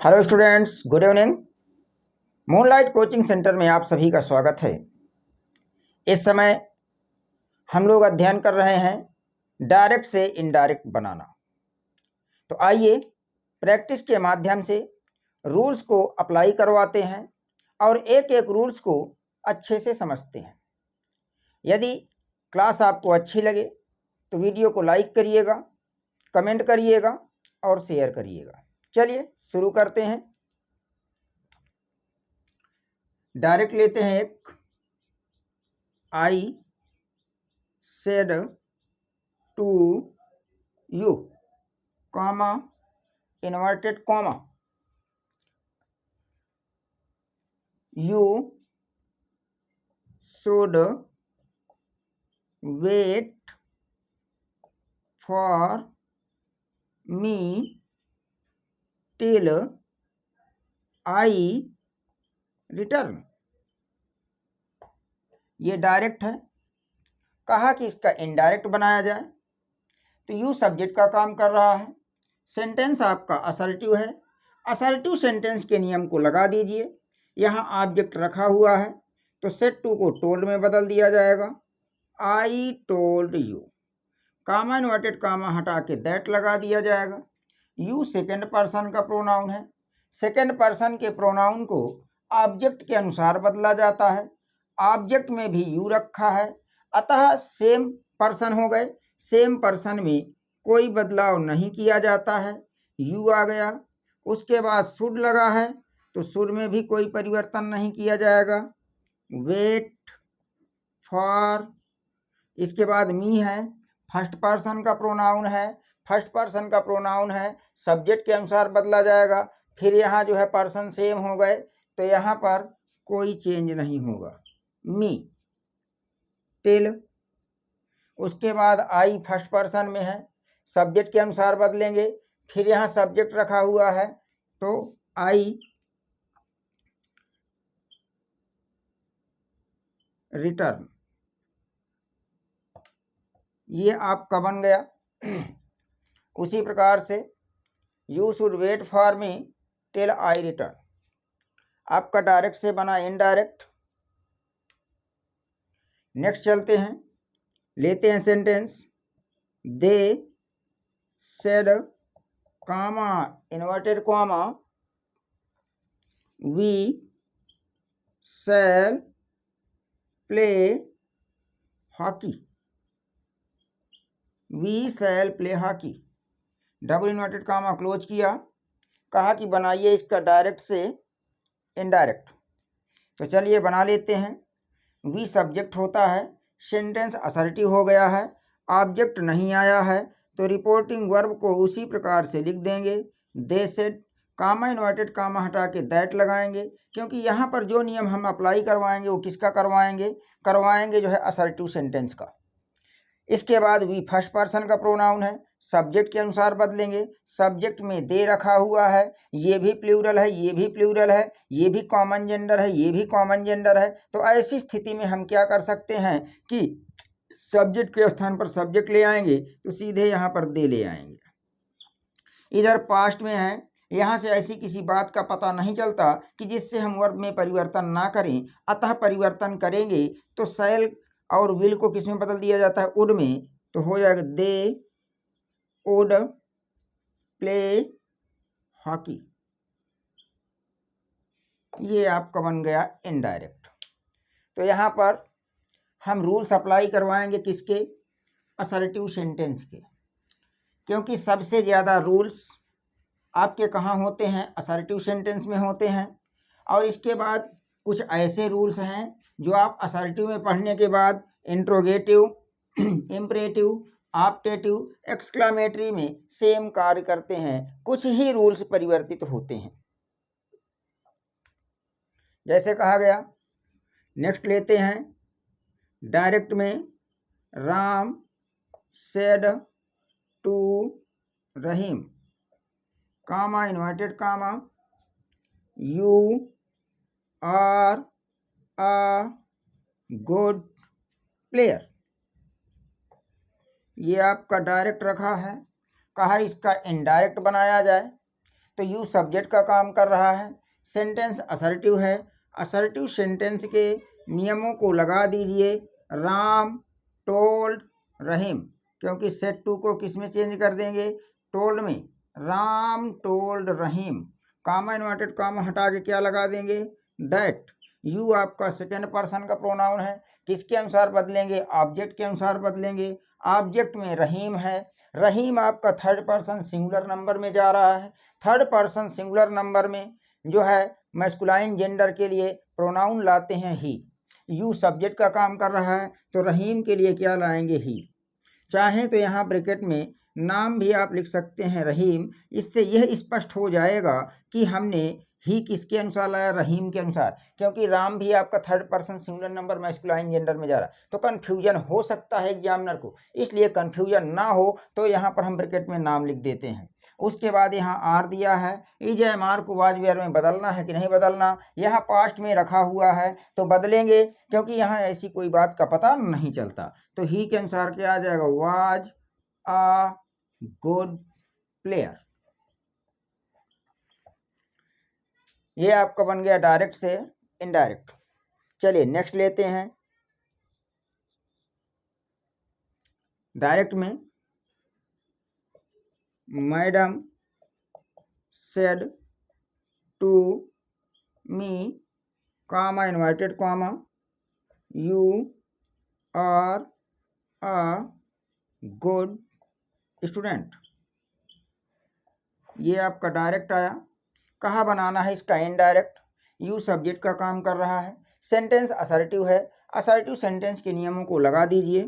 Hello students, good evening. Moonlight coaching centre में आप सभी का स्वागत है। इस समय हम लोग अध्ययन कर रहे हैं डायरेक्ट से इनडायरेक्ट बनाना। तो आइए प्रैक्टिस के माध्यम से रूल्स को अप्लाई करवाते हैं और एक एक रूल्स को अच्छे से समझते हैं। यदि क्लास आपको अच्छी लगे तो वीडियो को लाइक करिएगा, कमेंट करिएगा और शेयर करिएगा। चलिए शुरू करते हैं। डायरेक्ट लेते हैं एक। I said to you, comma, inverted comma, you should wait for me till I return। ये डायरेक्ट है। कहा कि इसका इनडायरेक्ट बनाया जाए तो यू सब्जेक्ट का काम कर रहा है। सेंटेंस आपका असर्टिव है। असर्टिव सेंटेंस के नियम को लगा दीजिए। यहाँ ऑब्जेक्ट रखा हुआ है तो सेड टू को टोल्ड में बदल दिया जाएगा। I told you, comma inverted comma हटा के दैट लगा दिया जाएगा। यू सेकेंड पर्सन का प्रोनाउन है। सेकेंड पर्सन के प्रोनाउन को ऑब्जेक्ट के अनुसार बदला जाता है। ऑब्जेक्ट में भी यू रखा है, अतः सेम पर्सन हो गए। सेम पर्सन में कोई बदलाव नहीं किया जाता है, यू आ गया। उसके बाद शुड लगा है तो शुड में भी कोई परिवर्तन नहीं किया जाएगा। वेट फॉर, इसके बाद मी है, फर्स्ट पर्सन का प्रोनाउन है। फर्स्ट पर्सन का प्रोनाउन है, सब्जेक्ट के अनुसार बदला जाएगा। फिर यहाँ जो है पर्सन सेम हो गए तो यहाँ पर कोई चेंज नहीं होगा। मी, टिल, उसके बाद आई फर्स्ट पर्सन में है, सब्जेक्ट के अनुसार बदलेंगे। फिर यहाँ सब्जेक्ट रखा हुआ है तो आई रिटर्न, ये आपका बन गया। उसी प्रकार से you should wait for me till I return, आपका डायरेक्ट से बना इनडायरेक्ट। नेक्स्ट चलते हैं, लेते हैं sentence. They said comma inverted comma we shall play hockey. We shall play hockey, double inverted comma close किया। कहा कि बनाइए इसका डायरेक्ट से इनडायरेक्ट। तो चलिए बना लेते हैं। वी सब्जेक्ट होता है, सेंटेंस असर्टिव हो गया है, ऑब्जेक्ट नहीं आया है तो रिपोर्टिंग वर्ब को उसी प्रकार से लिख देंगे। दे सेड, कामा इन्वर्टेड कामा हटा के दैट लगाएंगे, क्योंकि यहाँ पर जो नियम हम अप्लाई करवाएंगे वो किसका करवाएंगे जो है असर्टिव सेंटेंस का। इसके बाद वी फर्स्ट पर्सन का प्रोनाउन है, सब्जेक्ट के अनुसार बदलेंगे। सब्जेक्ट में दे रखा हुआ है, ये भी प्लूरल है, ये भी प्लूरल है, ये भी कॉमन जेंडर है, ये भी कॉमन जेंडर है। तो ऐसी स्थिति में हम क्या कर सकते हैं कि सब्जेक्ट के स्थान पर सब्जेक्ट ले आएंगे तो सीधे यहाँ पर दे ले आएंगे। इधर पास्ट में है, यहाँ से ऐसी किसी बात का पता नहीं चलता कि जिससे हम वर्ब में परिवर्तन ना करें, अतः परिवर्तन करेंगे तो शैल और विल को किस में बदल दिया जाता है, वुड में। तो हो जाएगा दे वुड प्ले हॉकी, ये आपका बन गया इनडायरेक्ट। तो यहाँ पर हम रूल्स अप्लाई करवाएंगे किसके, असर्टिव सेंटेंस के, क्योंकि सबसे ज़्यादा रूल्स आपके कहाँ होते हैं, असर्टिव सेंटेंस में होते हैं। और इसके बाद कुछ ऐसे रूल्स हैं जो आप असर्टिव में पढ़ने के बाद इंट्रोगेटिव, इम्परेटिव, ऑप्टेटिव, एक्सक्लामेटरी में सेम कार्य करते हैं। कुछ ही रूल्स परिवर्तित होते हैं, जैसे कहा गया। नेक्स्ट लेते हैं डायरेक्ट में। Ram said to Rahim, comma inverted comma you are a good player, ये आपका डायरेक्ट रखा है। कहा इसका इनडायरेक्ट बनाया जाए तो यू सब्जेक्ट का काम कर रहा है, सेंटेंस असर्टिव है, असर्टिव सेंटेंस के नियमों को लगा दीजिए राम टोल्ड रहीम, क्योंकि सेट टू को किस में चेंज कर देंगे, टोल्ड में, राम टोल्ड रहीम, कामा इन्वर्टेड कामा हटा के क्या लगा देंगे, दैट। यू आपका सेकेंड पर्सन का प्रोनाउन है, किसके अनुसार बदलेंगे, ऑब्जेक्ट के अनुसार बदलेंगे, ऑब्जेक्ट में रहीम है, रहीम आपका थर्ड पर्सन सिंगुलर नंबर में जा रहा है, थर्ड पर्सन सिंगुलर नंबर में जो है मैस्कुलाइन जेंडर के लिए प्रोनाउन लाते हैं ही, यू सब्जेक्ट का काम कर रहा है तो रहीम के लिए क्या लाएंगे ही। चाहें तो यहाँ ब्रैकेट में नाम भी आप लिख सकते हैं रहीम, इससे यह स्पष्ट हो जाएगा कि हमने ही किसके अनुसार लाया, रहीम के अनुसार, क्योंकि राम भी आपका third person singular number masculine gender में जा रहा है, तो कन्फ्यूजन हो सकता है एग्जामिनर को, इसलिए कन्फ्यूजन ना हो तो यहाँ पर हम ब्रैकेट में नाम लिख देते हैं। उसके बाद यहाँ आर दिया है, इज एम आर को वाज वेयर में बदलना है कि नहीं बदलना, यहाँ पास्ट में रखा हुआ है तो बदलेंगे, क्योंकि यहाँ ऐसी कोई बात का पता नहीं चलता। तो ही के अनुसार क्या आ जाएगा, वाज अ गुड प्लेयर। ये आपका बन गया डायरेक्ट से इनडायरेक्ट। चलिए नेक्स्ट लेते हैं। डायरेक्ट में madam said to me comma inverted comma you are a good student. ये आपका डायरेक्ट आया। कहाँ बनाना है इसका इनडायरेक्ट, यू सब्जेक्ट का काम कर रहा है, सेंटेंस असर्टिव है, असर्टिव सेंटेंस के नियमों को लगा दीजिए।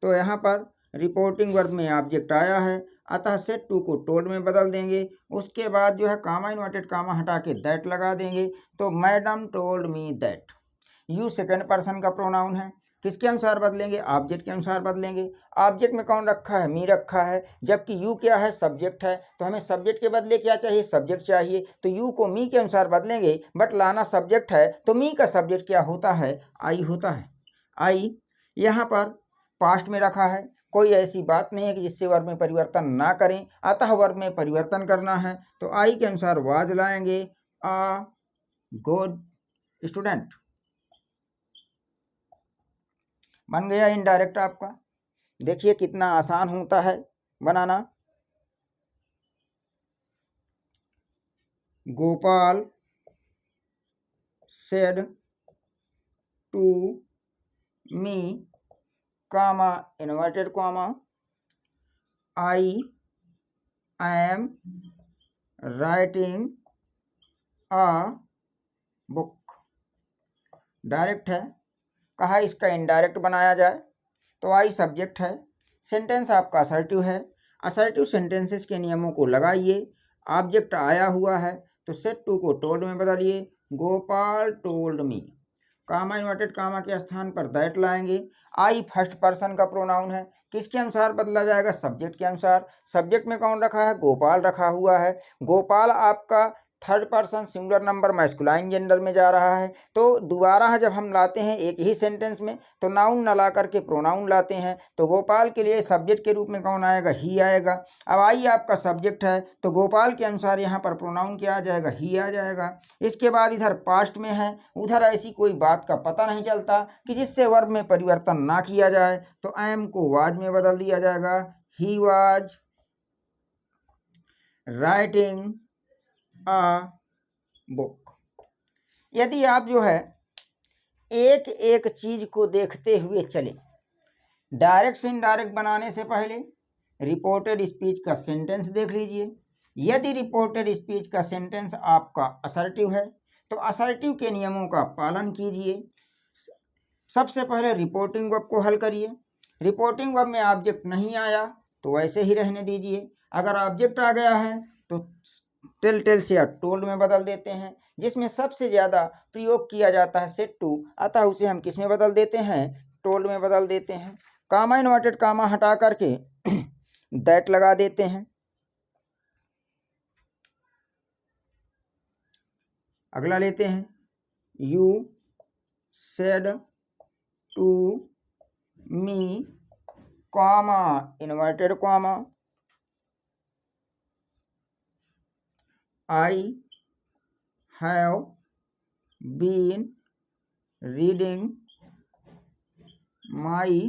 तो यहाँ पर रिपोर्टिंग वर्ब में ऑब्जेक्ट आया है, अतः सेट टू को टोल्ड में बदल देंगे, उसके बाद जो है कामा इन्वर्टेड कामा हटा के दैट लगा देंगे, तो madam told me that. You second person का प्रोनाउन है, किसके अनुसार बदलेंगे, ऑब्जेक्ट के अनुसार बदलेंगे। ऑब्जेक्ट में कौन रखा है, मी रखा है, जबकि यू क्या है, सब्जेक्ट है, तो हमें सब्जेक्ट के बदले क्या चाहिए, सब्जेक्ट चाहिए, तो यू को मी के अनुसार बदलेंगे, बट लाना सब्जेक्ट है तो मी का सब्जेक्ट क्या होता है, आई होता है। आई यहाँ पर पास्ट में रखा है, कोई ऐसी बात नहीं है कि जिससे वर्ब में परिवर्तन ना करें, अतः वर्ब में परिवर्तन करना है, तो आई के अनुसार वाज लाएंगे, अ गुड स्टूडेंट। बन गया इनडायरेक्ट आपका। देखिए कितना आसान होता है बनाना। Gopal said to me comma inverted comma I am writing a book. Direct है, कहा इसका इनडायरेक्ट बनाया जाए, तो आई सब्जेक्ट है, सेंटेंस आपका असर्टिव है, असर्टिव सेंटेंसेस के नियमों को लगाइए, ऑब्जेक्ट आया हुआ है तो सेट टू को टोल्ड में बदलिए, Gopal told me, comma inverted comma के स्थान पर दैट लाएंगे। आई फर्स्ट पर्सन का प्रोनाउन है, किसके अनुसार बदला जाएगा, सब्जेक्ट के अनुसार, सब्जेक्ट में कौन रखा है, गोपाल रखा हुआ है, गोपाल आपका third person singular number masculine gender में जा रहा है, तो दोबारा जब हम लाते हैं एक ही सेंटेंस में तो नाउन न ला करके प्रोनाउन लाते हैं, तो गोपाल के लिए सब्जेक्ट के रूप में कौन आएगा, ही आएगा। अब आई आपका सब्जेक्ट है तो गोपाल के अनुसार यहाँ पर प्रोनाउन क्या आ जाएगा, ही आ जाएगा। इसके बाद इधर पास्ट में है, उधर ऐसी कोई बात का पता नहीं चलता कि जिससे वर्ब में परिवर्तन ना किया जाए, तो एम को वाज में बदल दिया जाएगा, he was writing a book. यदि आप जो है एक एक चीज को देखते हुए चले, डायरेक्ट से इनडायरेक्ट बनाने से पहले रिपोर्टेड स्पीच का सेंटेंस देख लीजिए। यदि रिपोर्टेड स्पीच का सेंटेंस आपका असर्टिव है तो असर्टिव के नियमों का पालन कीजिए। सबसे पहले रिपोर्टिंग वर्ब को हल करिए। रिपोर्टिंग वर्ब में ऑब्जेक्ट नहीं आया तो वैसे ही रहने दीजिए, अगर ऑब्जेक्ट आ गया है तो टेल से या टोल्ड में बदल देते हैं, जिसमें सबसे ज़्यादा प्रयोग किया जाता है सेट टू, अतः उसे हम किस में बदल देते हैं, टोल्ड में बदल देते हैं। कामा इन्वर्टेड कामा हटा करके दैट लगा देते हैं। अगला लेते हैं, you said to me comma inverted comma I have been reading my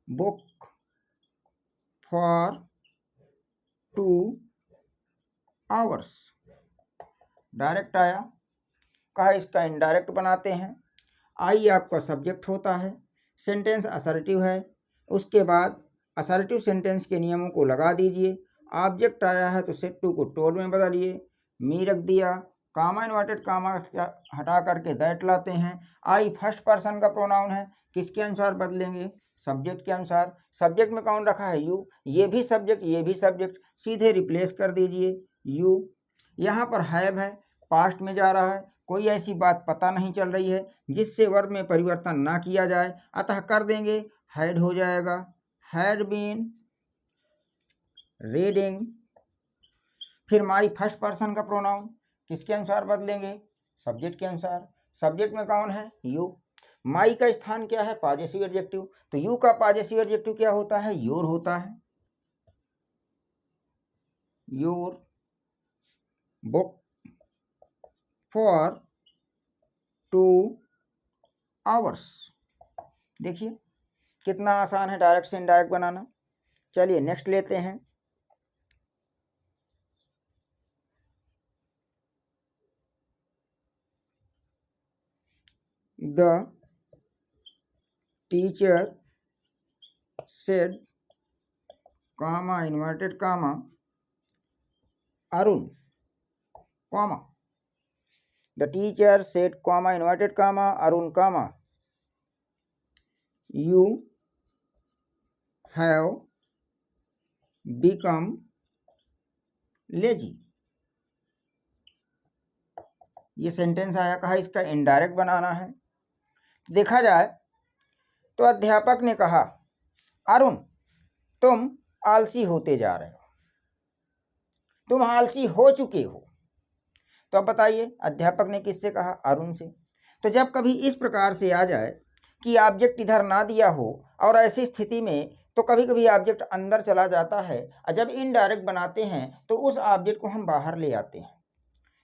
book for 2 hours. Direct आया, कहा इसका इनडायरेक्ट बनाते हैं। आई आपका सब्जेक्ट होता है, सेंटेंस असर्टिव है, उसके बाद असर्टिव सेंटेंस के नियमों को लगा दीजिए। ऑब्जेक्ट आया है तो सेड टू को टोल्ड में बदलिए, मी रख दिया, कामा इन्वर्टेड कामा हटा करके दैट लाते हैं। आई फर्स्ट पर्सन का प्रोनाउन है, किसके अनुसार बदलेंगे? सब्जेक्ट के अनुसार। सब्जेक्ट में कौन रखा है? यू, ये भी सब्जेक्ट ये भी सब्जेक्ट, सीधे रिप्लेस कर दीजिए यू। यहाँ पर हैव है, पास्ट में जा रहा है, कोई ऐसी बात पता नहीं चल रही है जिससे वर्ब में परिवर्तन ना किया जाए, अतः कर देंगे हैड हो जाएगा, हैड बीन रीडिंग। फिर माई फर्स्ट पर्सन का प्रोनाउन किसके अनुसार बदलेंगे? सब्जेक्ट के अनुसार। सब्जेक्ट में कौन है? यू। माई का स्थान क्या है? पॉजेसिव एडजेक्टिव, तो यू का पॉजेसिव एडजेक्टिव क्या होता है? योर होता है। Your book for 2 hours. देखिए कितना आसान है डायरेक्ट से इनडायरेक्ट बनाना। चलिए नेक्स्ट लेते हैं। The teacher said comma inverted comma Arun comma, the teacher said comma inverted comma Arun comma you have become lazy. ये सेंटेंस आया, कहा इसका इनडायरेक्ट बनाना है। देखा जाए तो अध्यापक ने कहा अरुण तुम आलसी होते जा रहे हो, तुम आलसी हो चुके हो। तो अब बताइए अध्यापक ने किससे कहा? अरुण से। तो जब कभी इस प्रकार से आ जाए कि ऑब्जेक्ट इधर ना दिया हो और ऐसी स्थिति में तो कभी कभी ऑब्जेक्ट अंदर चला जाता है, और जब इनडायरेक्ट बनाते हैं तो उस ऑब्जेक्ट को हम बाहर ले आते हैं।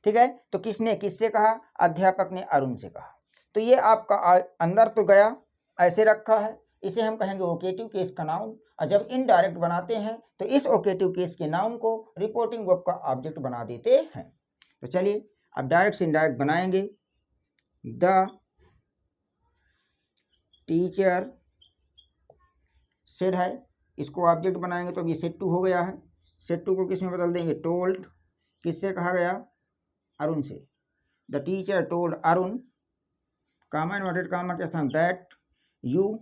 ठीक है, तो किसने किससे कहा? अध्यापक ने अरुण से कहा। तो ये आपका अंदर तो गया, ऐसे रखा है, इसे हम कहेंगे ओकेटिव केस का नाउन। और जब इनडायरेक्ट बनाते हैं तो इस ओकेटिव केस के नाउन को रिपोर्टिंग वर्ब का ऑब्जेक्ट बना देते हैं। तो चलिए अब डायरेक्ट से इनडायरेक्ट बनाएंगे। द टीचर सेड है, इसको ऑब्जेक्ट बनाएंगे तो अब ये सेड टू हो गया है। सेड टू को किस में बदल देंगे? टोल्ड। किससे कहा गया? अरुण से। The teacher told Arun, comma inverted comma के स्थान दैट, यू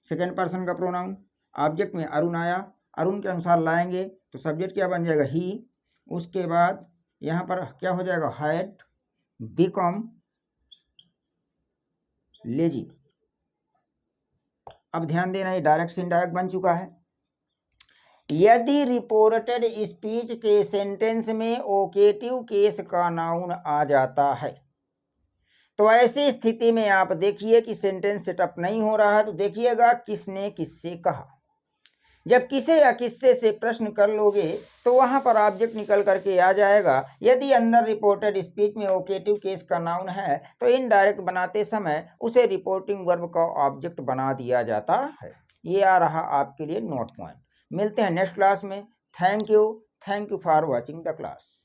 सेकेंड पर्सन का प्रोनाउन, ऑब्जेक्ट में अरुण आया, अरुण के अनुसार लाएंगे तो सब्जेक्ट क्या बन जाएगा? ही। उसके बाद यहाँ पर क्या हो जाएगा? Had become lazy. अब ध्यान देना, ये डायरेक्ट से इनडायरेक्ट बन चुका है। यदि रिपोर्टेड स्पीच के सेंटेंस में ओकेटिव केस का नाउन आ जाता है तो ऐसी स्थिति में आप देखिए कि सेंटेंस सेटअप नहीं हो रहा है, तो देखिएगा किसने किससे कहा। जब किसे या किससे से प्रश्न कर लोगे तो वहां पर ऑब्जेक्ट निकल करके आ जाएगा। यदि अंदर रिपोर्टेड स्पीच में ओकेटिव केस का नाउन है तो इनडायरेक्ट बनाते समय उसे रिपोर्टिंग वर्ब का ऑब्जेक्ट बना दिया जाता है। ये आ रहा आपके लिए नोट पॉइंट। मिलते हैं नेक्स्ट क्लास में। Thank you for watching the class.